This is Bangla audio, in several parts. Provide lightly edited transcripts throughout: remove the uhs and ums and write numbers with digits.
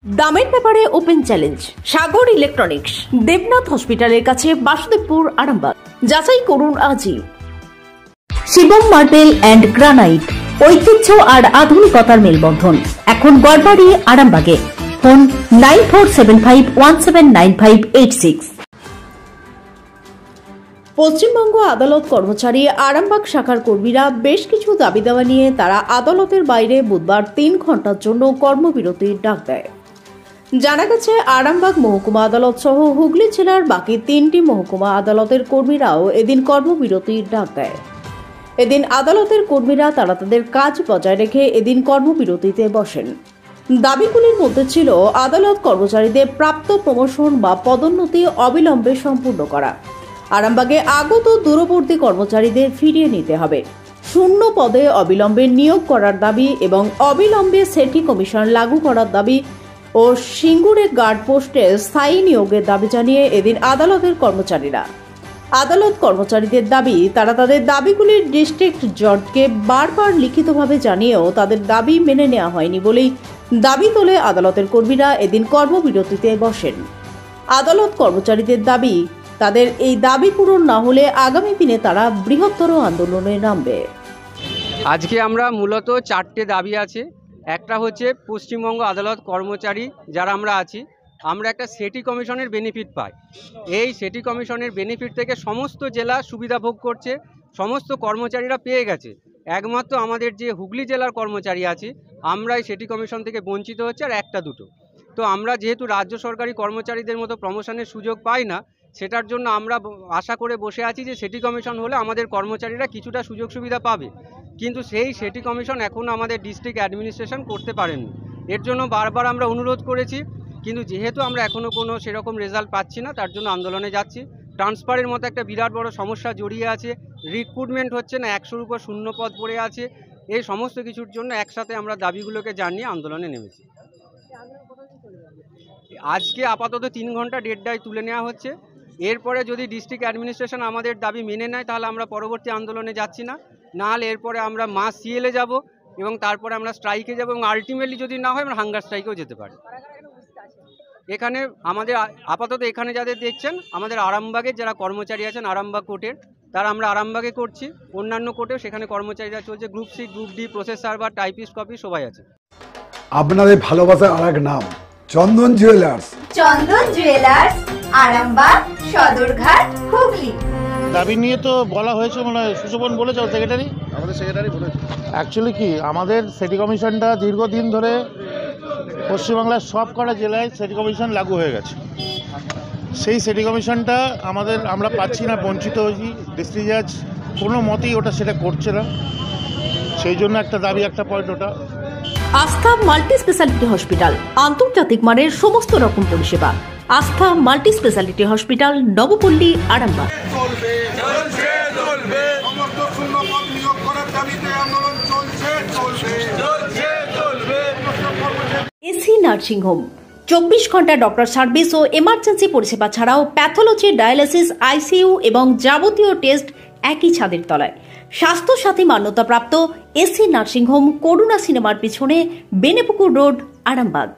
দামের ব্যাপারে ওপেন চ্যালেঞ্জ সাগর ইলেকট্রনিক্স, দেবনাথ হসপিটালের কাছে, বাসুদেবপুর, আরামবাগ। যাচাই করুন আজই। শিবম মার্বেল অ্যান্ড গ্রানাইট, ঐতিহ্য আর আধুনিকতার মেলবন্ধন, এখন গড়বাড়ি, আরামবাগে। ফোন 9475179586। পশ্চিমবঙ্গ আদালত কর্মচারী আরামবাগ শাখার কর্মীরা বেশ কিছু দাবি দেওয়া নিয়ে তারা আদালতের বাইরে বুধবার 3 ঘন্টার জন্য কর্মবিরতির ডাক দেয়। জানা গেছে, আরামবাগ মহকুমা আদালত সহ হুগলি জেলার বাকি 3টি মহকুমা আদালতের কর্মীরাও এদিন কর্মবিরতির ডাক দেয়। এদিন আদালতের কর্মীরা তারা তাদের কাজ বজায় রেখে এদিন কর্মবিরতিতে বসেন। দাবিগুলির মধ্যে ছিল আদালত কর্মচারীদের প্রাপ্ত প্রমোশন বা পদোন্নতি অবিলম্বে সম্পূর্ণ করা, আরামবাগে আগত দূরবর্তী কর্মচারীদের ফিরিয়ে নিতে হবে, শূন্য পদে অবিলম্বে নিয়োগ করার দাবি এবং অবিলম্বে সেটি কমিশন লাগু করার দাবি ও সিঙ্গুরে গার্ড পোস্টে স্থায়ী নিয়োগের দাবি জানিয়ে এদিন আদালতের কর্মচারীরা। আদালত কর্মচারীদের দাবি, তারা তাদের দাবিগুলির ডিস্ট্রিক্ট জজকে বারবার লিখিতভাবে জানিয়েও তাদের দাবি মেনে নেওয়া হয়নি বলেই দাবি তোলে আদালতের কর্মীরা এদিন কর্মবিরতিতে বসেন। আদালত কর্মচারীদের দাবি, তাদের এই দাবি পূরণ না হলে আগামী দিনে তারা বৃহত্তর আন্দোলনে নামবে। আজকে আমরা মূলত 4টে দাবি আছে। একটা হচ্ছে পশ্চিমবঙ্গ আদালত কর্মচারী যারা আমরা আছি, আমরা একটা সেটি কমিশনের বেনিফিট পাই। এই সেটি কমিশনের বেনিফিট থেকে সমস্ত জেলা সুবিধা ভোগ করছে, সমস্ত কর্মচারীরা পেয়ে গেছে। একমাত্র আমাদের যে হুগলি জেলার কর্মচারী আছে, আমরা এই সেটি কমিশন থেকে বঞ্চিত হচ্ছে, আর একটা দুটো। তো আমরা যেহেতু রাজ্য সরকারি কর্মচারীদের মতো প্রমোশনের সুযোগ পাই না, সেটার জন্য আমরা আশা করে বসে আছি যে সেটি কমিশন হলে আমাদের কর্মচারীরা কিছুটা সুযোগ সুবিধা পাবে। কিন্তু সেই সেটি কমিশন এখনও আমাদের ডিস্ট্রিক্ট অ্যাডমিনিস্ট্রেশন করতে পারেনি। এর জন্য বারবার আমরা অনুরোধ করেছি, কিন্তু যেহেতু আমরা এখনও কোনো সেরকম রেজাল্ট পাচ্ছি না, তার জন্য আন্দোলনে যাচ্ছি। ট্রান্সফারের মতো একটা বিরাট বড় সমস্যা জড়িয়ে আছে, রিক্রুটমেন্ট হচ্ছে না, 100-র উপর শূন্য পদ পড়ে আছে। এই সমস্ত কিছুর জন্য একসাথে আমরা দাবিগুলোকে জানিয়ে আন্দোলনে নেমেছি। আজকে আপাতত 3 ঘন্টা ডেডলাইন তুলে নেওয়া হচ্ছে। এরপরে যদি ডিস্ট্রিক্ট অ্যাডমিনিস্ট্রেশন আমাদের দাবি মেনে নেয় তাহলে আমরা পরবর্তী আন্দোলনে যাচ্ছি না, নাহলে এরপরে আমরা মাস সিএলে যাব এবং তারপরে আমরা স্ট্রাইকে যাব, এবং আলটিমেটলি যদি না হয় আমরা হাঙ্গার স্ট্রাইকেও যেতে পারি। এখানে আমাদের আপাতত এখানে যাদের দেখছেন আমাদের আরামবাগের যারা কর্মচারী আছেন, আরামবাগ কোর্টের, তারা আমরা আরামবাগে করছি, অন্যান্য কোর্টেও সেখানে কর্মচারীরা চলছে। Group C, group D, process server, typist, copy সবাই আছে। আপনাদের ভালোবাসার আরেক নাম চন্দন জুয়েলার্স। চন্দন জুয়েলার্স, আরামবাগ, সদরঘাট, হুগলি। দাবি নিয়ে তো বলা হয়েছে, মানে সুশোভন বলেছে সেক্রেটারি, আমাদের সেক্রেটারি বলেছে। অ্যাকচুয়ালি কি আমাদের সিটি কমিশনটা দীর্ঘদিন ধরে পশ্চিমবাংলার সব কটা জেলায় সিটি কমিশন লাগু হয়ে গেছে। সেই সিটি কমিশনটা আমরা পাচ্ছি না, বঞ্চিত হয়েছি। ডিস্ট্রিক্ট জাজ কোনো মতেই সেটা করছে না, সেই জন্য একটা দাবি, একটা পয়েন্ট ওটা। আস্থা মাল্টি স্পেশালিটি হসপিটাল, আন্তর্জাতিক মানের সমস্ত রকম পরিষেবা। আস্থা multi speciality hospital, Nabapalli, Arambagh. AC nursing home, 24 ঘন্টা ডক্টর সার্ভিস ও এমার্জেন্সি পরিষেবা ছাড়াও প্যাথোলজি, ডায়ালিসিস, আইসিইউ এবং যাবতীয় টেস্ট একই ছাদের তলায়। স্বাস্থ্যসাথী মান্যতাপ্রাপ্ত এসি নার্সিং হোম, করুণা সিনেমার পিছনে, বেনেপুকুর রোড, আরামবাগ।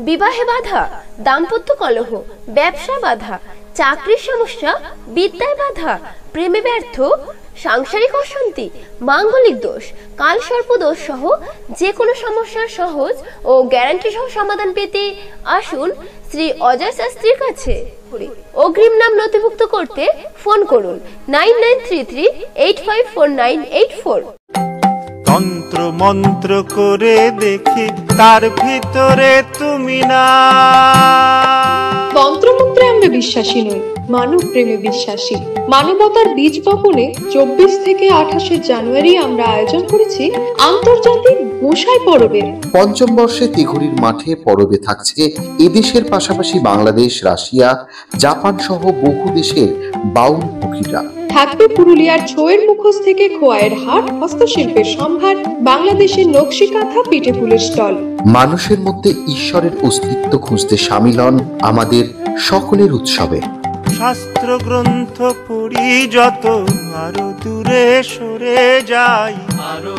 বিবাহে বাধা, দাম্পত্য কলহ, ব্যবসা বাধা, চাকরির সমস্যা, বিদ্যায় বাধা, প্রেমে ব্যর্থ, সাংসারিক অশান্তি, মাঙ্গলিক দোষ, কালসর্প দোষ সহ যে কোনো সমস্যার সহজ ও গ্যারান্টি সহ সমাধান পেতে আসুন শ্রী অজয় শাস্ত্রীর কাছে। অগ্রিম নাম নথিভুক্ত করতে ফোন করুন 9933854984। তন্ত্র মন্ত্র করে দেখি তার ভিতরে তুমি না। তন্ত্রমন্ত্রে আমরা বিশ্বাসী নই, মানব প্রেমে বিশ্বাসী। মানবতার বীজ বপনে 24 থেকে 28 জানুয়ারি আমরা আয়োজন করেছি আন্তর্জাতিক গোসাই পরবের। পঞ্চম বর্ষে তিঘুরির মাঠে পরবে থাকছে এদেশের পাশাপাশি বাংলাদেশ, রাশিয়া, জাপান সহ বহু দেশের বাউল পুকিরা। থাকবে পুরুলিয়ার ছোয়ের মুখোশ থেকে খোয়াইয়ের হাট, হস্তশিল্পের সম্ভার, বাংলাদেশের নকশি কাঁথা, পিঠে পুলের স্টল। মানুষের মধ্যে ঈশ্বরের অস্তিত্ব খুঁজতে সামিল হন আমাদের সকলের উৎসবে। শাস্ত্র গ্রন্থ পড়ি যত আরো দূরে সরে যাই, আরো